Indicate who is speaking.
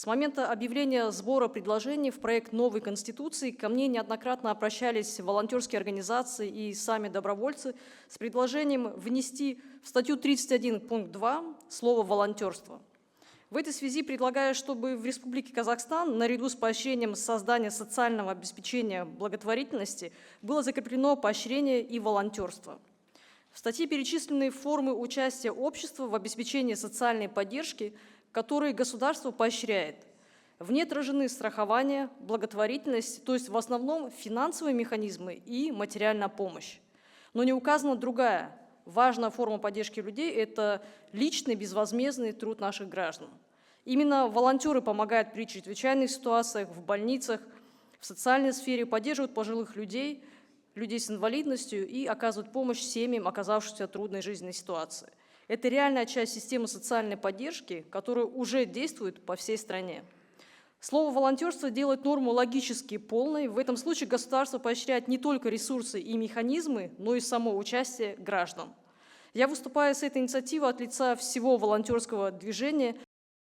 Speaker 1: С момента объявления сбора предложений в проект новой Конституции ко мне неоднократно обращались волонтерские организации и сами добровольцы с предложением внести в статью 31 пункт 2 слово «волонтерство». В этой связи предлагаю, чтобы в Республике Казахстан наряду с поощрением создания социального обеспечения благотворительности было закреплено поощрение и волонтерство. В статье перечислены формы участия общества в обеспечении социальной поддержки, которые государство поощряет. В ней отражены страхование, благотворительность, то есть в основном финансовые механизмы и материальная помощь. Но не указана другая важная форма поддержки людей – это личный безвозмездный труд наших граждан. Именно волонтеры помогают при чрезвычайных ситуациях, в больницах, в социальной сфере, поддерживают пожилых людей, людей с инвалидностью и оказывают помощь семьям, оказавшимся в трудной жизненной ситуации. Это реальная часть системы социальной поддержки, которая уже действует по всей стране. Слово «волонтерство» делает норму логически полной. В этом случае государство поощряет не только ресурсы и механизмы, но и само участие граждан. Я выступаю с этой инициативой от лица всего волонтерского движения.